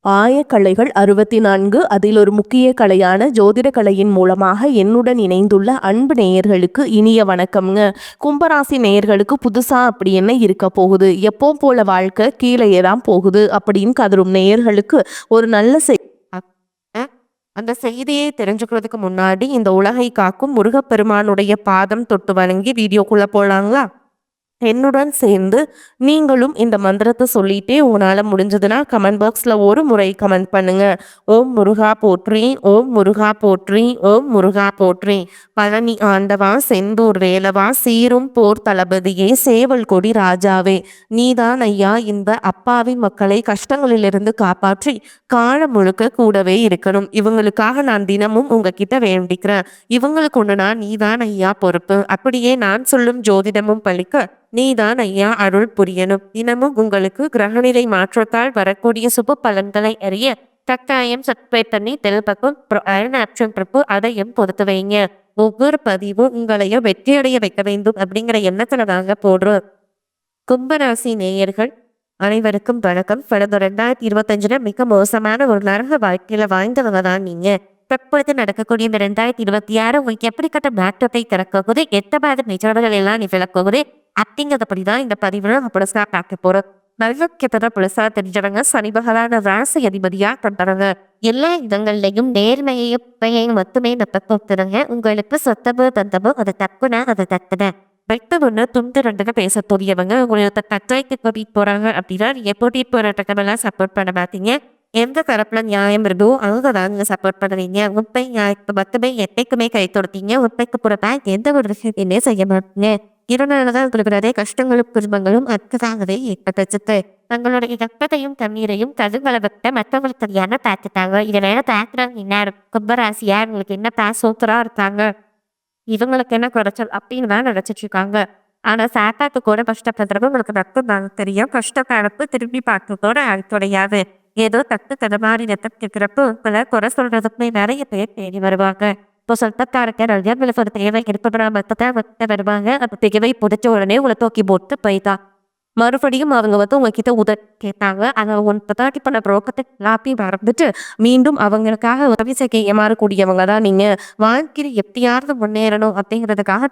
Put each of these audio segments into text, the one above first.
ஆயக்கலைகள் 64 அதில் ஒரு முக்கிய கலையான ஜோதிட கலையின் மூலமாக என்னுடன் இணைந்துள்ள அன்பு நேயர்களுக்கு இனிய வணக்கம்ங்க. கும்பராசி நேயர்களுக்கு புதுசா அப்படி என்ன இருக்க போகுது, எப்போ போல வாழ்க்கை கீழேயே தான் போகுது அப்படின்னு கதரும் நேயர்களுக்கு ஒரு நல்ல அந்த செய்தியை தெரிஞ்சுக்கிறதுக்கு முன்னாடி இந்த உலகை காக்கும் முருகப்பெருமானுடைய பாதம் தொட்டு வணங்கி வீடியோக்குள்ள போலாங்களா? என்னுடன் சேர்ந்து நீங்களும் இந்த மந்திரத்தை சொல்லிட்டே உங்களால் முடிஞ்சதுன்னா கமெண்ட் பாக்ஸில் ஒரு முறை கமெண்ட் பண்ணுங்க. ஓம் முருகா போற்றி, ஓம் முருகா போற்றி, ஓம் முருகா போற்றி. பழனி ஆண்டவா, செந்தூர் வேலவா, சீரும் போர் தளபதியே, சேவல் கொடி ராஜாவே, நீதான் ஐயா இந்த அப்பாவி மக்களை கஷ்டங்களிலிருந்து காப்பாற்றி காலம் முழுக்க கூடவே இருக்கணும். இவங்களுக்காக நான் தினமும் உங்ககிட்ட வேண்டிக்கிறேன். இவங்களுக்கு ஒண்ணுனா நீதான் ஐயா பொறுப்பு. அப்படியே நான் சொல்லும் ஜோதிடமும் பழிக்க நீதான் ஐயா அருள் புரியணும். தினமும் உங்களுக்கு கிரகநிலை மாற்றத்தால் வரக்கூடிய சுப பலன்களை அறிய கட்டாயம் சப்ஸ்கிரைப் பண்ணி தெல்பக்கும் ஆப்ஷன் பிரப்பு அதையும் பொறுத்து வைங்க. ஒவ்வொரு பதிவும் உங்களையும் வெற்றியடைய வைக்க வேண்டும் அப்படிங்கிற எண்ணத்துல தாங்க போடுறோம். கும்பராசி நேயர்கள் அனைவருக்கும் வணக்கம். கடந்த 2025 மிக மோசமான ஒரு நரக வாழ்க்கையில வாழ்ந்தவங்க தான் நீங்க. தற்பொழுது நடக்கக்கூடிய இந்த 2026 உங்களுக்கு எப்படிப்பட்ட மாற்றத்தை திறக்கக்கூது, எந்த மாதிரி நிகழ்வுகள் எல்லாம் நீ விளக்குவது அப்படிங்கிறத படி தான் இந்த பதிவுல புதுசா பார்க்க போறோம். நல்ல கெட்டத புதுசா தெரிஞ்சவங்க சனி பகவான ராசி அதிபதியா கொண்டவங்க. எல்லா இடங்கள்லையும் நேர்மையையும் மட்டுமே நம்பப்படுத்துறங்க. உங்களுக்கு சொத்தமோ தந்தமோ அது தப்புனா அது தப்புன வெட்டு ஒண்ணு துண்டு ரெண்டுன்னு பேசக்கூடியவங்க. உங்களுக்கு கட்டாயத்தை கூட்டிட்டு போறாங்க அப்படின்னா நீங்க போட்டிட்டு போற இடமெல்லாம் சப்போர்ட் பண்ண மாட்டீங்க. எந்த தரப்புல நியாயம் இருந்தோ அங்கதான் நீங்க சப்போர்ட் பண்ணுவீங்க. உண்மை நியாயத்துக்கு மட்டுமே என்னைக்குமே கை தொடுத்தீங்க. உண்மைக்கு புறமா எந்த ஒரு விஷயத்தையுமே செய்ய மாட்டீங்க. இதனாலதான் உங்களுக்கு நிறைய கஷ்டங்களும் குடும்பங்களும் அற்புதமாகவே ஏற்பட்டுச்சு. தங்களுடைய ரத்தத்தையும் தண்ணீரையும் கருங்கலவத்தை மற்றவங்களுக்கு தெரியாம பார்த்துட்டாங்க. இதனால பார்க்குறாங்க இந்நேரம் கும்பராசியா உங்களுக்கு என்ன சூப்பரா இருக்காங்க, இவங்களுக்கு என்ன குறைச்சல் அப்படின்னு தான் நினைச்சிட்டு இருக்காங்க. ஆனா சாப்பாட்டு கூட கஷ்டப்படுறவங்க உங்களுக்கு மட்டும் தான் தெரியும். கஷ்டப்படப்பு திரும்பி பார்க்க கூட கிடையாது. ஏதோ தட்டு தடுமாறி ரத்தம் கேட்கிறப்போ உங்களை குறை சொல்றதுக்குமே நிறைய பேர் தேடி வருவாங்க. இப்போ சொந்தக்காரங்க நிறைய உங்களுக்கு ஒரு தேவை ஏற்படுறா மட்டும்தான் வருவாங்க. அந்த தேவை பிடிச்ச உடனே உங்களை தூக்கி போட்டு போயிட்டா மறுபடியும் அவங்க உங்ககிட்ட உதவி கேட்டாங்க. அதை ஒன்று பண்ண புரோக்கத்தை எல்லாத்தையும் மறந்துட்டு மீண்டும் அவங்களுக்காக உதவி செய்ய ஏமாறக்கூடியவங்க தான் நீங்க. வாழ்க்கையில் எப்படியாவது முன்னேறணும் அப்படிங்கிறதுக்காக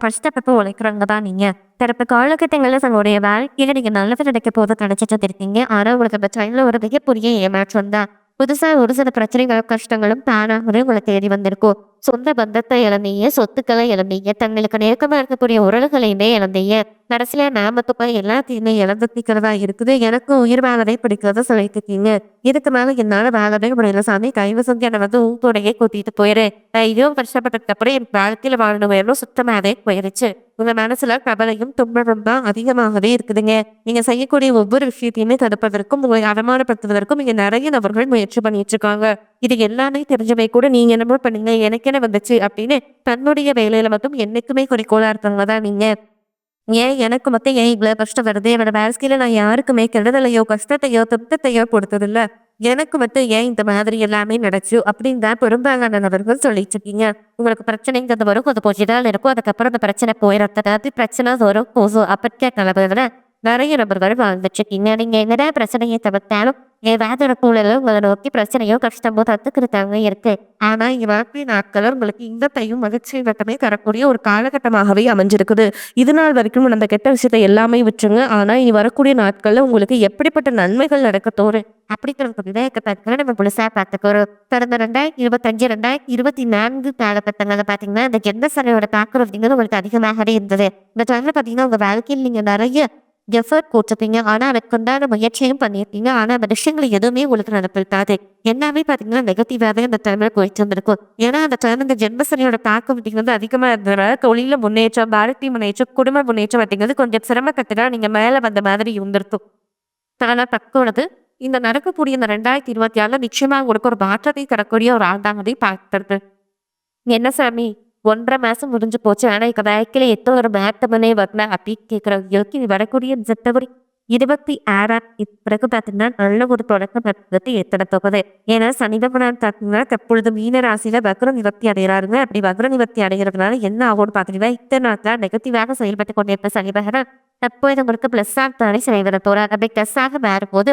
கஷ்டப்பட்டு உழைக்கிறவங்க தான் நீங்க. தரப்பு காலகட்டங்களில் தங்களுடைய வாழ்க்கையில நீங்க நல்லது நினைக்க போது கிடைச்சிட்டு இருக்கீங்க. ஆனா உங்களுக்கு அந்த டைம்ல ஒரு மிகப்பெரிய ஏமாற்றம் தான். புதுசா ஒரு சில பிரச்சனைகளும் கஷ்டங்களும் தானாகவே உங்களை தேடி வந்திருக்கும். சொந்த பந்தத்தை இழந்தீங்க, சொத்துக்களை இழந்தீங்க, தங்களுக்கு நெருக்கமா இருக்கக்கூடிய உறவுகளையுமே இழந்தீங்க. கடைசியில நாமத்துப்ப எல்லாத்தையுமே இழந்துக்கிறதா இருக்குது. எனக்கும் உயிர் வாழவே பிடிக்கிறத சொல்லிட்டு இதுக்கு மேல என்னால வாழவே முடியல சாமி, கைவு செஞ்சு என்னை உங்கூடையே கூட்டிட்டு போயிரு. நான் இதுவும் கஷ்டப்பட்டதுக்கு அப்புறம் என் வாழ்க்கையில வாழணும் சுத்தமாவே போயிருச்சு. உங்க மனசுல கவலையும் துன்பமும் தான் அதிகமாகவே இருக்குதுங்க. நீங்க செய்யக்கூடிய ஒவ்வொரு விஷயத்தையுமே தடுப்பதற்கும் உங்களை அவமானப்படுத்துவதற்கும் இங்க நிறைய நபர்கள் முயற்சி பண்ணிட்டு இருக்காங்க. இது எல்லாமே தெரிஞ்சவை கூட நீங்க என்னமோ பண்ணீங்க எனக்கு என்ன வந்துச்சு அப்படின்னு தன்னுடைய வேலையில மட்டும் என்னைக்குமே குறிக்கோளா இருக்காங்க தான் நீங்க. ஏன் எனக்கு மட்டும் ஏன் இவ்வளவு கஷ்டம் வருது, என்னோட வாழ்க்கையில நான் யாருக்குமே கெடுதலையோ கஷ்டத்தையோ துன்பத்தையோ கொடுத்ததில்ல, எனக்கு மட்டும் ஏன் இந்த மாதிரி எல்லாமே நடச்சு அப்படின்னு தான் பெரும்பாலான நபர்கள் சொல்லிட்டு இருக்கீங்க. உங்களுக்கு பிரச்சனைங்கிறது வரும், அது கொஞ்ச நாள் இருக்கும், அதுக்கப்புறம் அந்த பிரச்சனை போயிடறது. பிரச்சனை வரும் போதும் அப்பற்ற நிலவரத்துல நிறைய நபர்கள் வாழ்ந்துட்டு இருக்கீங்க. நீங்க என்னதான் பிரச்சனையை தவிர்த்தாலும் ஏதாவது ஒரு சூழல உங்களை நோக்கி பிரச்சனையோ கஷ்டமோ தத்துக்கிட்டாங்க இருக்கு. ஆனா இங்க வாழ்க்கை நாட்கள் உங்களுக்கு இன்பத்தையும் மகிழ்ச்சி மட்டுமே தரக்கூடிய ஒரு காலகட்டமாகவே அமைஞ்சிருக்குது. இது நாள் வரைக்கும் அந்த கெட்ட விஷயத்தை எல்லாமே விட்டுருங்க. ஆனா இனி வரக்கூடிய நாட்கள்ல உங்களுக்கு எப்படிப்பட்ட நன்மைகள் நடக்க தோணும் அப்படிங்கிறது நம்ம புதுசா பார்த்துக்கிறோம். கடந்த 2025 2024 காலகட்டங்கள்ல பாத்தீங்கன்னா இந்த கெட்ட சனையோட தாக்கம் அப்படிங்கிறது உங்களுக்கு அதிகமாகவே இருந்தது. இந்த டைம்ல பாத்தீங்கன்னா உங்க வாழ்க்கையில் நீங்க நிறைய எஃபர்ட் போட்டிருப்பீங்க. ஆனா அதுக்குண்டான முயற்சியும் பண்ணியிருப்பீங்க. ஆனா அந்த விஷயங்கள் எதுவுமே உங்களுக்கு நடப்பிருக்காது. எல்லாமே பாத்தீங்கன்னா நெகட்டிவாவே அந்த டைம்ல போயிட்டு இருந்திருக்கும். ஏன்னா அந்த டைம் இந்த ஜென்மசனியோட தாக்கம் அப்படிங்கிறது அதிகமா இருந்ததுனால தொழில முன்னேற்றம், வாழ்க்கை முன்னேற்றம், குடும்ப முன்னேற்றம் அப்படிங்கிறது கொஞ்சம் சிரமக்கட்டுதான் நீங்க மேல வந்த மாதிரி இருந்திருக்கும். ஆனா தற்பொழுது இந்த நடக்கக்கூடிய இந்த 2026 நிச்சயமா உங்களுக்கு ஒரு மாற்றத்தை தரக்கூடிய ஒரு ஆண்டாங்கதை பார்க்கிறது. என்ன சாமி 1.5 மாசம் முடிஞ்சு போச்சு, ஆனா இப்ப வாழ்க்கையில எத்தோ ஒரு மாற்றமே வரல அப்படின்னு கேட்கிறவங்களுக்கு இது வரக்கூடிய January 26 பிறகு பாத்தீங்கன்னா நல்ல ஒரு தொடக்கம் ஏற்பட போகுது. ஏன்னா சனி பகவான் பாத்தீங்கன்னா தற்பொழுது மீன ராசியில வக்ர நிவர்த்தி அடைகிறாருங்க. அப்படி வக்ர நிவர்த்தி அடைகிறதுனால என்ன ஆகும்னு பாத்தீங்கன்னா இத்தனை நாட்களா நெகட்டிவாக செயல்பட்டு கொண்டிருந்த சனி பகவான் தற்போது உங்களுக்கு பிளஸ் ஆக தானே செயல்பட போறார். அப்படி பிளஸ் ஆக மாறும்போது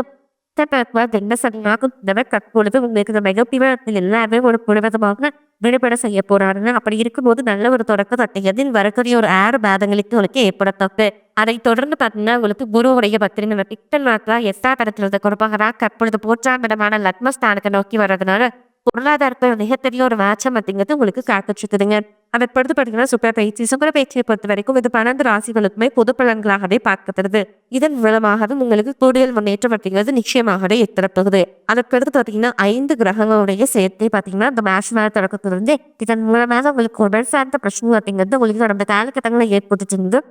என்ன சொன்னாலும் தற்பொழுது உங்களுக்கு இந்த நெகட்டிவ் எல்லாமே ஒரு முழுவதுமாக விடுபட செய்ய போறாருங்க. அப்படி இருக்கும்போது நல்ல ஒரு தொடக்கம் அப்படிங்கிறது வரக்கூடிய ஒரு 6 மாதங்களுக்கு உங்களுக்கு ஏற்படத்தக்க. அதைத் தொடர்ந்து பார்த்தீங்கன்னா, உங்களுக்கு குருவுடைய பத்திரிகை பிக்டல் நாட்களா 8ஆம் இடத்துல குறிப்பாக தற்பொழுது 3ஆம் இடமான லக்னஸ்தானத்தை நோக்கி வர்றதுனால பொருளாதாரத்துல மிகப்பெரிய ஒரு மாற்றம் அப்படிங்கிறது உங்களுக்கு காத்துட்ருக்குதுங்க. அதற்படுத்து பார்த்தீங்கன்னா சுக்கிர பயிற்சியை பொறுத்த வரைக்கும் இது 12 ராசிகளுக்குமே பொது பலன்களாகவே பார்க்கப்படுது. இதன் மூலமாகவும் உங்களுக்கு கூடுதல் முன்னேற்றம் அப்படிங்கிறது நிச்சயமாகவே ஏற்படப்போகுது. அதற்கடுத்து பார்த்தீங்கன்னா 5 கிரகங்களுடைய சேர்க்கை பார்த்தீங்கன்னா இந்த மேஷ மாத தொடக்கத்திலிருந்து இதன் மூலமாக உங்களுக்கு உடல் சார்ந்த பிரச்சனை அப்படிங்கிறது உங்களுக்கு கடந்த காலகட்டங்களில் ஏற்பட்டுட்டு இருந்து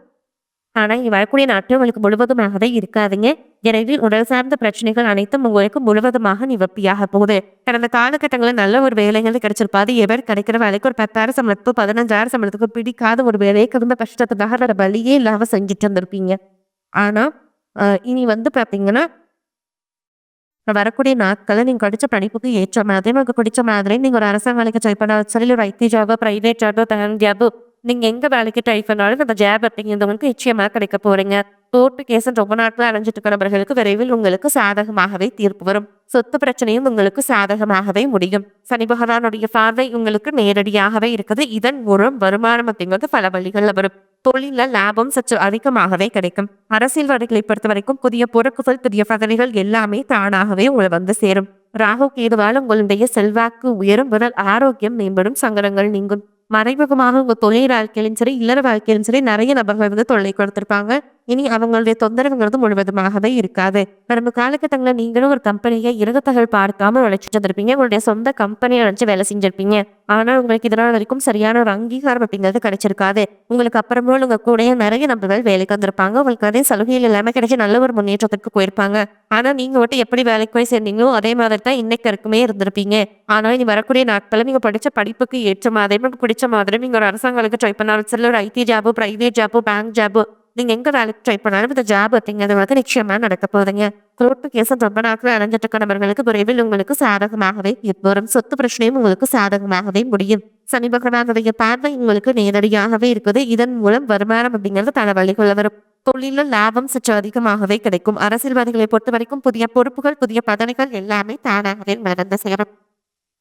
ஆனா இனி வரக்கூடிய நாட்கள் உங்களுக்கு முழுவதுமாகவே இருக்காதுங்க. எனவே உடல் சார்ந்த பிரச்சனைகள் அனைத்தும் உங்களுக்கு முழுவதுமாக நிவர்த்தியாக போகுது. கடந்த காலகட்டங்களில் நல்ல ஒரு வேலைகள் கிடைச்சிருப்பாது. எவர் கிடைக்கிற வேலைக்கு ஒரு 10,000 சம்பளத்துக்கு 15,000 சம்பளத்துக்கு பிடிக்காத ஒரு வேலையை குடும்ப கஷ்டத்துக்காக வேற வழியே இல்லாம செஞ்சுட்டு இருந்திருப்பீங்க. ஆனா இனி பார்த்தீங்கன்னா வரக்கூடிய நாட்கள்ல நீங்க படிச்ச படிப்புக்கு ஏற்ற மாதிரி உங்களுக்கு பிடிச்ச மாதிரி நீங்க ஒரு அரசாங்க வேலைக்கு ட்ரை பண்ணாலும் சரி, ஒரு ஐடி ஜாபோ, பிரைவேட் ஜாபோ, பேங்க் ஜாபோ நீங்க எங்க வேலைக்கு ட்ரை பண்ணாலும் அந்த ஜாப் அப்படிங்கிறவங்களுக்கு நிச்சயமா கிடைக்க போறீங்க. கோர்ட்டு கேஸ் ரொம்ப நாட்கள் அலைஞ்சிட்டு இருக்கிற நபர்களுக்கு விரைவில் உங்களுக்கு சாதகமாகவே தீர்ப்பு வரும். சொத்து பிரச்சனையும் உங்களுக்கு சாதகமாகவே முடியும். சனி பகவானுடைய பார்வை உங்களுக்கு நேரடியாகவே இருக்குது. இதன் மூலம் வருமானம் அப்படிங்கிறது பல வழிகள்ல வரும். தொழில லாபம் சற்று அதிகமாகவே கிடைக்கும். அரசியல்வாதிகளை பொறுத்த வரைக்கும் புதிய பொறுப்புகள், புதிய பதவிகள் எல்லாமே தானாகவே உங்களை சேரும். ராகு கேதுவால் உங்களுடைய செல்வாக்கு உயரும், உடல் ஆரோக்கியம் மேம்படும், சங்கடங்கள் நீங்கும். மறைமுகமாக உங்க தொழில் வாழ்க்கையிலும் சரி, இல்லற வாழ்க்கையிலும் சரி நிறைய நபர்கள் தொல்லை கொடுத்திருப்பாங்க. இனி அவங்களுடைய தொந்தரவுங்கிறது முழுவதுமாகவே இருக்காது. கடந்த காலகட்டங்களில் நீங்களும் ஒரு கம்பெனியை இறகுத்தகவல் பார்க்காம உழைச்சிட்டு இருந்திருப்பீங்க. உங்களுடைய சொந்த கம்பெனியை நினைச்சு வேலை செஞ்சிருப்பீங்க. ஆனால் உங்களுக்கு இதனால் வரைக்கும் சரியான ஒரு அங்கீகாரம் அப்படிங்கிறது கிடைச்சிருக்காது. உங்களுக்கு அப்புறமா உங்க கூட நிறைய நபர்கள் வேலைக்கு வந்திருப்பாங்க. உங்களுக்கு நிறைய சலுகைகள் எல்லாமே கிடைச்சி நல்ல ஒரு முன்னேற்றத்திற்கு போயிருப்பாங்க. ஆனா நீங்க எப்படி வேலைக்கு போய் சேர்ந்தீங்களோ அதே மாதிரி தான் இன்னைக்கு வரைக்குமே இருந்திருப்பீங்க. ஆனால் இனி வரக்கூடிய நாட்களில் நீங்க படிச்ச படிப்புக்கு ஏற்ற மாதிரி உங்களுக்கு பிடிச்ச மாதிரி நீங்க ஒரு அரசாங்க வேலைக்கு ட்ரை பண்ணாலும் சரி, ஒரு ஐடி ஜாபோ, பிரைவேட் ஜாபோ, பேங்க் ஜாபோ நீங்க எங்க வேலைக்கு ட்ரை பண்ணாலும் இந்த ஜாப் அப்படிங்கிறது நிச்சயமா நடக்க போகுதுங்க. கோர்ட்டு கேஸ் ரொம்ப நாட்கள் அலைஞ்சிட்டு இருக்க நபர்களுக்கு விரைவில் உங்களுக்கு சாதகமாகவே வரும். சொத்து பிரச்சனையும் உங்களுக்கு சாதகமாகவே முடியும். சனி பகவானுடைய பார்வை உங்களுக்கு நேரடியாகவே இருக்குது. இதன் மூலம் வருமானம் அப்படிங்கிறது பல வழிகளில் வரும். தொழில லாபம் சற்று அதிகமாகவே கிடைக்கும். அரசியல்வாதிகளை பொறுத்த வரைக்கும் புதிய பொறுப்புகள், புதிய பதவிகள் எல்லாமே தானாகவே நடந்து சேரும்.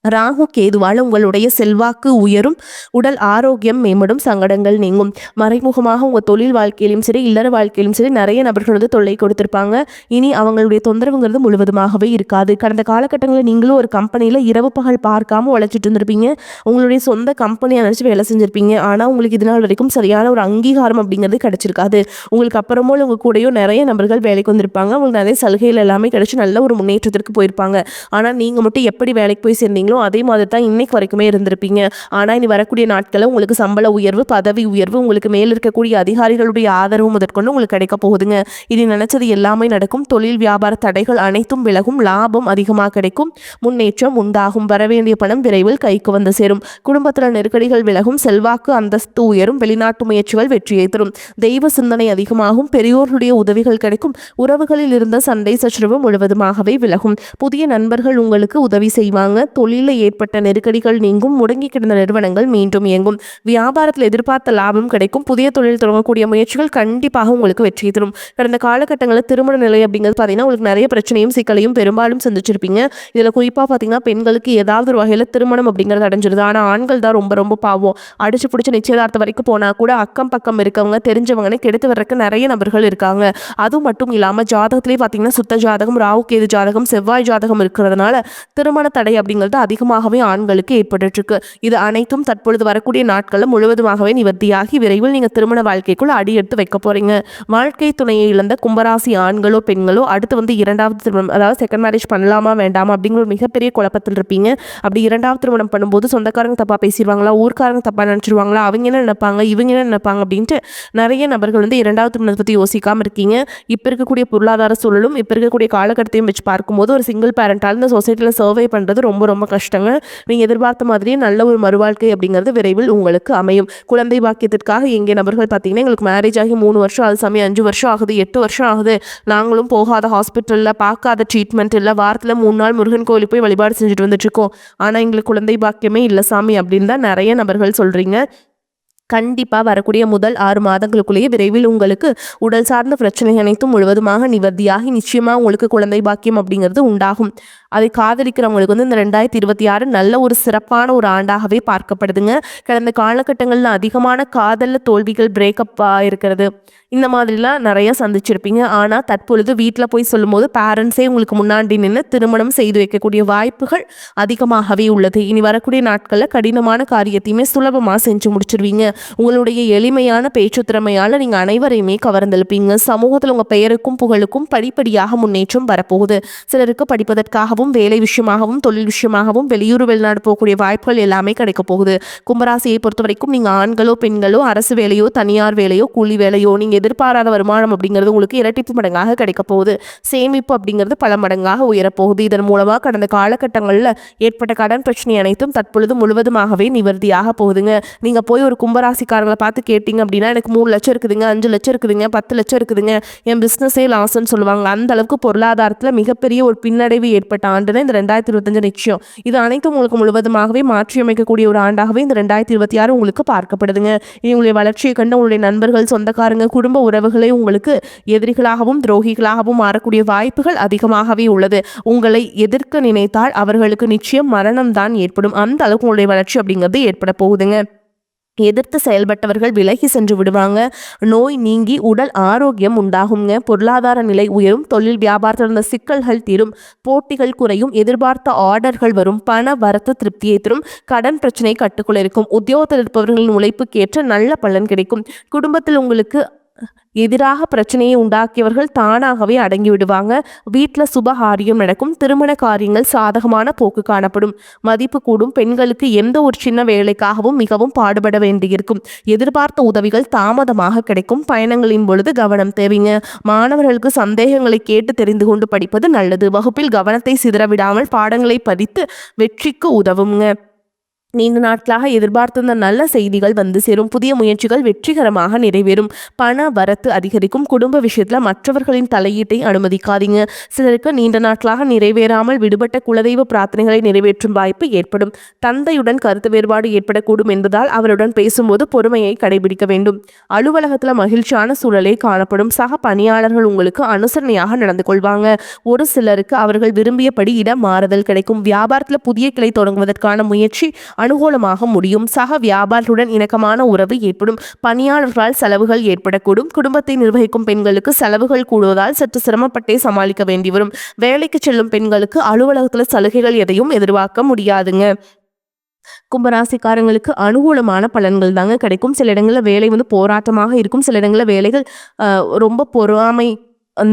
ராகு கேதுவால் உங்களுடைய செல்வாக்கு உயரும், உடல் ஆரோக்கியம் மேம்படும், சங்கடங்கள் நீங்கும். மறைமுகமாக உங்கள் தொழில் வாழ்க்கையிலும் சரி, இல்லற வாழ்க்கையிலும் சரி நிறைய நபர்கள் தொல்லை கொடுத்திருப்பாங்க. இனி அவங்களுடைய தொந்தரவுங்கிறது முழுவதுமாகவே இருக்காது. கடந்த காலகட்டங்களில் நீங்களும் ஒரு கம்பெனியில் இரவு பகல் பார்க்காம உழைச்சிட்டு இருந்திருப்பீங்க. உங்களுடைய சொந்த கம்பெனியை நினச்சி வேலை செஞ்சுருப்பீங்க. ஆனால் உங்களுக்கு இது நாள் வரைக்கும் சரியான ஒரு அங்கீகாரம் அப்படிங்கிறது கிடைச்சிருக்காது. உங்களுக்கு அப்புறமோ உங்கள் கூடயும் நிறைய நபர்கள் வேலைக்கு வந்திருப்பாங்க. உங்களுக்கு நிறைய சலுகைகள் எல்லாமே கிடைச்சி நல்ல ஒரு முன்னேற்றத்திற்கு போயிருப்பாங்க. ஆனால் நீங்கள் மட்டும் எப்படி வேலைக்கு போய் சேர்ந்தீங்க அதே மாதிரி தான் இன்னைக்கு வரைக்குமே இருந்திருப்பீங்க. ஆனா இனி வரக்கூடிய நாட்களில் உங்களுக்கு சம்பள உயர்வு, பதவி உயர்வு, உங்களுக்கு மேல் இருக்கக்கூடிய அதிகாரிகளுடைய ஆதரவு முதற்கொண்டு உங்களுக்கு கிடைக்க போகுதுங்க. இனி நினைச்சது எல்லாமே நடக்கும். தொழில் வியாபார தடைகள் அனைத்தும் விலகும், லாபம் அதிகமாக கிடைக்கும், முன்னேற்றம் உண்டாகும், வரவேண்டிய பணம் விரைவில் கைக்கு வந்து சேரும், குடும்பத்தில் நெருக்கடிகள் விலகும், செல்வாக்கு அந்தஸ்து உயரும், வெளிநாட்டு முயற்சிகள் வெற்றியை தரும், தெய்வ சிந்தனை அதிகமாகும், பெரியோர்களுடைய உதவிகள் கிடைக்கும், உறவுகளில் இருந்த சண்டை சச்சரவு முழுவதுமாகவே விலகும், புதிய நண்பர்கள் உங்களுக்கு உதவி செய்வாங்க, தொழில் ஏற்பட்ட நெருக்கடிகள் நீங்கும், முடங்கி கிடந்த நிறுவனங்கள் மீண்டும் இயங்கும், வியாபாரத்தில் எதிர்பார்த்த லாபம் கிடைக்கும், புதிய தொழில் தொடங்கக்கூடிய முயற்சிகள் கண்டிப்பாக உங்களுக்கு வெற்றி தரும். கடந்த காலகட்டங்களில் திருமண நிலை அப்படிங்கிறது பார்த்தீங்கன்னா உங்களுக்கு நிறைய பிரச்சனையும் சிக்கலையும் பெரும்பாலும் சந்திச்சிருப்பீங்க. இதில் குறிப்பாக பார்த்தீங்கன்னா பெண்களுக்கு ஏதாவது ஒரு வகையில் திருமணம் அப்படிங்கிறது அடைஞ்சிருது. ஆனால் ஆண்கள் தான் ரொம்ப ரொம்ப பாவம். அடிச்சு பிடிச்ச நிச்சயதார்த்தம் வரைக்கும் போனால் கூட அக்கம் பக்கம் இருக்கவங்க தெரிஞ்சவங்கன்னு கெடுத்து வர்றதுக்கு நிறைய நபர்கள் இருக்காங்க. அது மட்டும் இல்லாமல் ஜாதகத்திலே பார்த்தீங்கன்னா சுத்த ஜாதகம், ராகு கேது ஜாதகம், செவ்வாய் ஜாதகம் இருக்கிறதுனால திருமண தடை அப்படிங்கிறது அதிகமாகவே ஆண்களுக்கு ஏற்பட்டு. இது அனைத்தும் தற்பொழுது வரக்கூடிய நாட்களில் முழுவதுமாகவே நிவர்த்தியாகி விரைவில் நீங்க திருமண வாழ்க்கைக்குள்ள அடி எடுத்து வைக்க போறீங்க. வாழ்க்கை துணையை இழந்த கும்பராசி ஆண்களோ பெண்களோ அடுத்து இரண்டாவது திருமணம், அதாவது செகண்ட் மேரேஜ் பண்ணலாமா வேண்டாமா அப்படிங்கிற ஒரு மிகப்பெரிய குழப்பத்தில் இருப்பீங்க. அப்படி இரண்டாவது திருமணம் பண்ணும்போது சொந்தக்காரங்க தப்பா பேசிடுவாங்களா, ஊர்க்காரங்க தப்பா நினைச்சிருவாங்களா, அவங்க என்ன நினைப்பாங்க, இவங்க என்ன நினைப்பாங்க அப்படின்ட்டு நிறைய நபர்கள் இரண்டாவது திருமணத்தை பத்தி யோசிக்காம இருக்கீங்க. இப்ப இருக்கக்கூடிய பொருளாதார சூழலும் இப்ப இருக்கக்கூடிய காலகட்டத்தையும் வச்சு பார்க்கும்போது ஒரு சிங்கிள் பேரண்டால் இந்த சொசைட்டியில் சர்வை பண்றது ரொம்ப ரொம்ப கஷ்டங்க. நீங்க எதிர்பார்த்த மாதிரியே நல்ல ஒரு மறுவாழ்க்கை அப்படிங்கிறது விரைவில் உங்களுக்கு அமையும். குழந்தை பாக்கியத்திற்காக எங்கே நபர்கள் பார்த்தீங்கன்னா எங்களுக்கு மேரேஜ் ஆகி 3 வருஷம் ஆகுது சாமி, 5 வருஷம் ஆகுது, 8 வருஷம் ஆகுது, நாங்களும் போகாத ஹாஸ்பிட்டலில் பார்க்காத ட்ரீட்மெண்ட் இல்லை, வாரத்தில் 3 நாள் முருகன் கோயிலுக்கு போய் வழிபாடு செஞ்சுட்டு வந்துட்டு இருக்கோம், ஆனால் எங்களுக்கு குழந்தை பாக்கியமே இல்லை சாமி அப்படின்னு தான் நிறைய நபர்கள் சொல்றீங்க. கண்டிப்பாக வரக்கூடிய முதல் 6 மாதங்களுக்குள்ளேயே விரைவில் உங்களுக்கு உடல் சார்ந்த பிரச்சனை அனைத்தும் முழுவதுமாக நிவர்த்தியாகி நிச்சயமாக உங்களுக்கு குழந்தை பாக்கியம் அப்படிங்கிறது உண்டாகும். அதை காதலிக்கிறவங்களுக்கு இந்த 2026 நல்ல ஒரு சிறப்பான ஒரு ஆண்டாகவே பார்க்கப்படுதுங்க. கடந்த காலகட்டங்களில் அதிகமான காதலில் தோல்விகள், பிரேக்கப் இருக்கிறது, இந்த மாதிரிலாம் நிறைய சந்திச்சிருப்பீங்க. ஆனால் தற்பொழுது வீட்டில் போய் சொல்லும்போது பேரண்ட்ஸே உங்களுக்கு முன்னாடி நின்று திருமணம் செய்து வைக்கக்கூடிய வாய்ப்புகள் அதிகமாகவே உள்ளது. இனி வரக்கூடிய நாட்களில் கடினமான காரியத்தையுமே சுலபமாக செஞ்சு முடிச்சிருவீங்க. உங்களுடைய எளிமையான பேச்சு திறமையால் நீங்கள் அனைவரையுமே கவர்ந்தெழுப்பீங்க. சமூகத்தில் உங்கள் பெயருக்கும் புகழுக்கும் படிப்படியாக முன்னேற்றம் வரப்போகுது. சிலருக்கு படிப்பதற்காகவும் வேலை விஷயமாகவும் தொழில் விஷயமாகவும் வெளியூர் வெளிநாடு போகக்கூடிய வாய்ப்புகள் எல்லாமே கிடைக்க போகுது. கும்பராசியை பொறுத்த வரைக்கும் நீங்கள் ஆண்களோ பெண்களோ அரசு வேலையோ தனியார் வேலையோ கூலி வேலையோ நீங்கள் எதிர்பாராத வருமானம் அப்படிங்கிறது உங்களுக்கு இரட்டிப்பு மடங்காக கிடைக்க போகுது. சேமிப்பு அப்படிங்கிறது பல மடங்காக உயரப்போகுது. இதன் மூலமாக கடந்த காலகட்டங்களில் ஏற்பட்ட கடன் பிரச்சனை அனைத்தும் தற்பொழுது முழுவதுமாகவே நிவர்த்தியாக போகுதுங்க. நீங்கள் போய் ஒரு கும்பராசிக்காரங்களை பார்த்து கேட்டிங்க அப்படின்னா எனக்கு 3 லட்சம் இருக்குதுங்க, 5 லட்சம் இருக்குதுங்க, 10 லட்சம் இருக்குதுங்க, என் பிஸ்னஸே லாஸ்ன்னு சொல்லுவாங்க. அந்த அளவுக்கு பொருளாதாரத்தில் மிகப்பெரிய ஒரு பின்னடைவு ஏற்பட்ட ஆண்டு தான் இந்த 2025 நிச்சயம். இது அனைத்தும் உங்களுக்கு முழுவதுமாகவே மாற்றியமைக்கக்கூடிய ஒரு ஆண்டாகவே இந்த 2026 உங்களுக்கு பார்க்கப்படுதுங்க. இனி உங்களுடைய வளர்ச்சியை கண்டு உங்களுடைய நண்பர்கள், சொந்தக்காரங்க, குடும்ப உறவுகளே உங்களுக்கு எதிரிகளாகவும் துரோகிகளாகவும் மாறக்கூடிய வாய்ப்புகள் அதிகமாகவே உள்ளது. உங்களை எதிர்க்க நினைத்தால் அவர்களுக்கு நிச்சயம் மரணம் தான் ஏற்படும். அந்த அளவுக்கு உங்களுடைய வளர்ச்சி அப்படிங்கிறது ஏற்பட போகுதுங்க. எதிர்த்து செயல்பட்டவர்கள் விலகி சென்று விடுவாங்க. நோய் நீங்கி உடல் ஆரோக்கியம் உண்டாகுங்க. பொருளாதார நிலை உயரும். தொழில் வியாபாரத்தில் இருந்த சிக்கல்கள் தீரும். போட்டிகள் குறையும். எதிர்பார்த்த ஆர்டர்கள் வரும். பண வரத்து திருப்தியை தரும். கடன் பிரச்சனை கட்டுக்குள்ள இருக்கும். உத்தியோகத்தில் இருப்பவர்களின் உழைப்புக்கேற்ற நல்ல பலன் கிடைக்கும். குடும்பத்தில் உங்களுக்கு எதிராக பிரச்சனையை உண்டாக்கியவர்கள் தானாகவே அடங்கி விடுவாங்க. வீட்டில் சுபகாரியம் நடக்கும். திருமண காரியங்கள் சாதகமான போக்கு காணப்படும். மதிப்பு கூடும். பெண்களுக்கு எந்த ஒரு சின்ன வேலைக்காகவும் மிகவும் பாடுபட வேண்டியிருக்கும். எதிர்பார்த்த உதவிகள் தாமதமாக கிடைக்கும். பயணங்களின் பொழுது கவனம் தேவைங்க. மாணவர்களுக்கு சந்தேகங்களை கேட்டு தெரிந்து கொண்டு படிப்பது நல்லது. வகுப்பில் கவனத்தை சிதறவிடாமல் பாடங்களை படித்து வெற்றிக்கு உதவுங்க. நீண்ட நாட்களாக எதிர்பார்த்திருந்த நல்ல செய்திகள் வந்து சேரும். புதிய முயற்சிகள் வெற்றிகரமாக நிறைவேறும். பண வரத்து அதிகரிக்கும். குடும்ப விஷயத்தில் மற்றவர்களின் தலையீட்டை அனுமதிக்காதீங்க. சிலருக்கு நீண்ட நாட்களாக நிறைவேறாமல் விடுபட்ட குலதெய்வ பிரார்த்தனைகளை நிறைவேற்றும் வாய்ப்பு ஏற்படும். தந்தையுடன் கருத்து வேறுபாடு ஏற்படக்கூடும் என்பதால் அவருடன் பேசும்போது பொறுமையை கடைபிடிக்க வேண்டும். அலுவலகத்தில் மகிழ்ச்சியான சூழலே காணப்படும். சக பணியாளர்கள் உங்களுக்கு அனுசரணையாக நடந்து கொள்வாங்க. ஒரு சிலருக்கு அவர்கள் விரும்பியபடி இடம் மாறுதல் கிடைக்கும். வியாபாரத்தில் புதிய கிளை தொடங்குவதற்கான முயற்சி அனுகூலமாக முடியும். சக வியாபாரத்துடன் இணக்கமான உறவு ஏற்படும். பணியாளர்களால் செலவுகள் ஏற்படக்கூடும். குடும்பத்தை நிர்வகிக்கும் பெண்களுக்கு செலவுகள் கூடுவதால் சற்று சிரமப்பட்டே சமாளிக்க வேண்டி வரும். வேலைக்கு செல்லும் பெண்களுக்கு அலுவலகத்தில் சலுகைகள் எதையும் எதிர்பார்க்க முடியாதுங்க. கும்பராசிக்காரங்களுக்கு அனுகூலமான பலன்கள் தாங்க கிடைக்கும். சில இடங்களில் வேலை போராட்டமாக இருக்கும். சில இடங்களில் வேலைகள் ரொம்ப பொறாமை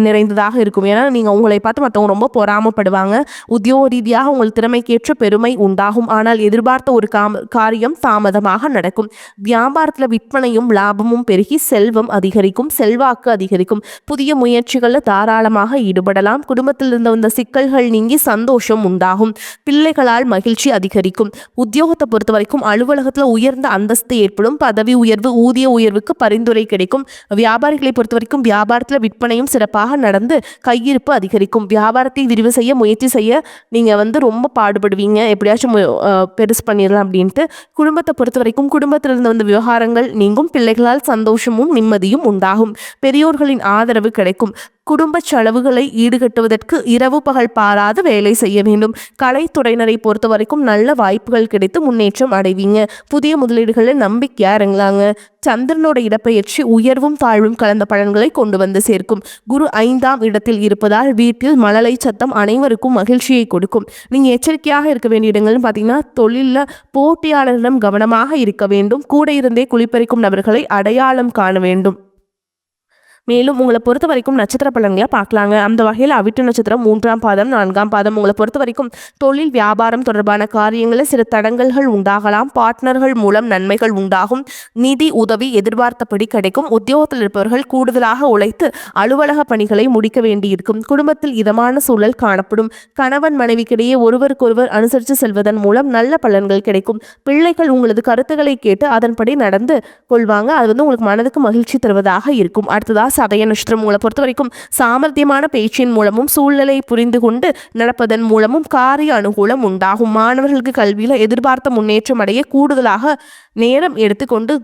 நிறைந்ததாக இருக்கும். ஏன்னா நீங்கள் உங்களை பார்த்து மற்றவங்க ரொம்ப பொறாமப்படுவாங்க. உத்தியோக ரீதியாக உங்கள் திறமைக்கேற்ற பெருமை உண்டாகும். ஆனால் எதிர்பார்த்த ஒரு காரியம் தாமதமாக நடக்கும். வியாபாரத்தில் விற்பனையும் லாபமும் பெருகி செல்வம் அதிகரிக்கும். செல்வாக்கு அதிகரிக்கும். புதிய முயற்சிகளில் தாராளமாக ஈடுபடலாம். குடும்பத்தில் இருந்த சிக்கல்கள் நீங்கி சந்தோஷம் உண்டாகும். பிள்ளைகளால் மகிழ்ச்சி அதிகரிக்கும். உத்தியோகத்தை பொறுத்த வரைக்கும் அலுவலகத்தில் உயர்ந்த அந்தஸ்து ஏற்படும். பதவி உயர்வு, ஊதிய உயர்வுக்கு பரிந்துரை கிடைக்கும். வியாபாரிகளை பொறுத்த வரைக்கும் வியாபாரத்தில் விற்பனையும் சிறப்பாக நடந்து கையிருப்பு அதிகரிக்கும். வியாபாரத்தை விரிவு செய்ய முயற்சி செய்ய நீங்கள் ரொம்ப பாடுபடுவீங்க. எப்படியாச்சும் பெருசு பண்ணிடலாம் அப்படின்ட்டு. குடும்பத்தை பொறுத்த வரைக்கும் குடும்பத்தில் இருந்த விவகாரங்கள் நீங்கும். பிள்ளைகளால் சந்தோஷமும் நிம்மதியும் உண்டாகும். பெரியோர்களின் ஆதரவு கிடைக்கும். குடும்ப செலவுகளை ஈடுகட்டுவதற்கு இரவு பகல் பாராது வேலை செய்ய வேண்டும். கலைத்துறையினரை பொறுத்த வரைக்கும் நல்ல வாய்ப்புகள் கிடைத்து முன்னேற்றம் அடைவீங்க. புதிய முதலீடுகளில் நம்பிக்கையா இறங்கலாங்க. சந்திரனோட இடப்பெயர்ச்சி உயர்வும் தாழ்வும் கலந்த பலன்களை கொண்டு வந்து சேர்க்கும். குரு 5ஆம் இடத்தில் இருப்பதால் வீட்டில் மழலை சத்தம் அனைவருக்கும் மகிழ்ச்சியை கொடுக்கும். நீங்கள் எச்சரிக்கையாக இருக்க வேண்டிய இடங்கள்னு பார்த்தீங்கன்னா தொழிலில் போட்டியாளரிடம் கவனமாக இருக்க வேண்டும். கூட இருந்தே குளிப்பறிக்கும் நபர்களை அடையாளம் காண வேண்டும். மேலும் உங்களை பொறுத்த வரைக்கும் நட்சத்திர பலன்களாக பார்க்கலாங்க. அந்த வகையில் அவிட்ட நட்சத்திரம் 3ஆம் பாதம் 4ஆம் பாதம். உங்களை பொறுத்த வரைக்கும் தொழில் வியாபாரம் தொடர்பான காரியங்களில் சில தடங்கல்கள் உண்டாகலாம். பார்ட்னர்கள் மூலம் நன்மைகள் உண்டாகும். நிதி உதவி எதிர்பார்த்தபடி கிடைக்கும். உத்தியோகத்தில் இருப்பவர்கள் கூடுதலாக உழைத்து அலுவலக பணிகளை முடிக்க வேண்டியிருக்கும். குடும்பத்தில் இதமான சூழல் காணப்படும். கணவன் மனைவிக்கிடையே ஒருவருக்கொருவர் அனுசரித்து செல்வதன் மூலம் நல்ல பலன்கள் கிடைக்கும். பிள்ளைகள் உங்களது கருத்துக்களை கேட்டு அதன்படி நடந்து கொள்வாங்க. அது உங்களுக்கு மனதுக்கு மகிழ்ச்சி தருவதாக இருக்கும். அடுத்ததாக சதய நட்சத்திரம். உங்களை பொறுத்த வரைக்கும் சாமர்த்தியமான பேச்சின் மூலமும் சூழ்நிலை புரிந்து கொண்டு நடப்பதன் மூலமும் காரிய அனுகூலம் உண்டாகும். மாணவர்களுக்கு கல்வியில் எதிர்பார்த்த முன்னேற்றம் அடைய கூடுதலாக நேரம் எடுத்துக்கொண்டு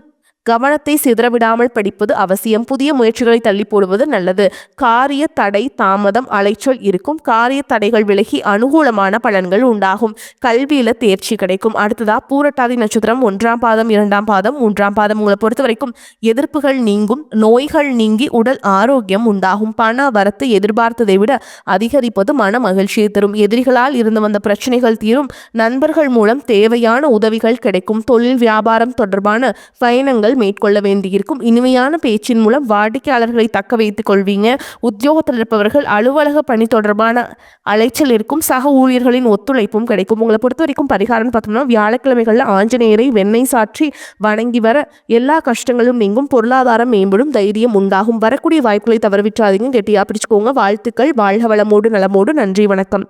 கவனத்தை சிதறவிடாமல் படிப்பது அவசியம். புதிய முயற்சிகளை தள்ளி போடுவது நல்லது. காரிய தடை தாமதம் அலைச்சல் இருக்கும். காரிய தடைகள் விலகி அனுகூலமான பலன்கள் உண்டாகும். கல்வியில தேர்ச்சி கிடைக்கும். அடுத்ததா பூரட்டாதி நட்சத்திரம் 1ஆம் பாதம் 2ஆம் பாதம் 3ஆம் பாதம். உங்களை பொறுத்த வரைக்கும் எதிர்ப்புகள் நீங்கும். நோய்கள் நீங்கி உடல் ஆரோக்கியம் உண்டாகும். பண வரத்து எதிர்பார்த்ததை விட அதிகரிப்பது மன மகிழ்ச்சியை தரும். எதிரிகளால் இருந்து வந்த பிரச்சனைகள் தீரும். நண்பர்கள் மூலம் தேவையான உதவிகள் கிடைக்கும். தொழில் வியாபாரம் தொடர்பான பயணங்கள் மேற்கொள்ள வேண்டியிருக்கும். இனிமையான பேச்சின் மூலம் வாடிக்கையாளர்களை தக்க வைத்துக் கொள்வீங்க. உத்தியோகத்தில் இருப்பவர்கள் அலுவலக பணி தொடர்பான அலைச்சல் இருக்கும். சக ஊழியர்களின் ஒத்துழைப்பும் கிடைக்கும். உங்களை பொறுத்த வரைக்கும் பரிகாரம் பார்த்தோம்னா வியாழக்கிழமைகளில் ஆஞ்சநேயரை வெண்ணெய் சாற்றி வணங்கி வர எல்லா கஷ்டங்களும் நீங்கும். பொருளாதாரம் மேம்படும். தைரியம் உண்டாகும். வரக்கூடிய வாய்ப்புகளை தவறவிட்டாதீங்க. கெட்டியா பிடிச்சுக்கோங்க. வாழ்த்துக்கள். வாழ்க வளமோடு நலமோடு. நன்றி, வணக்கம்.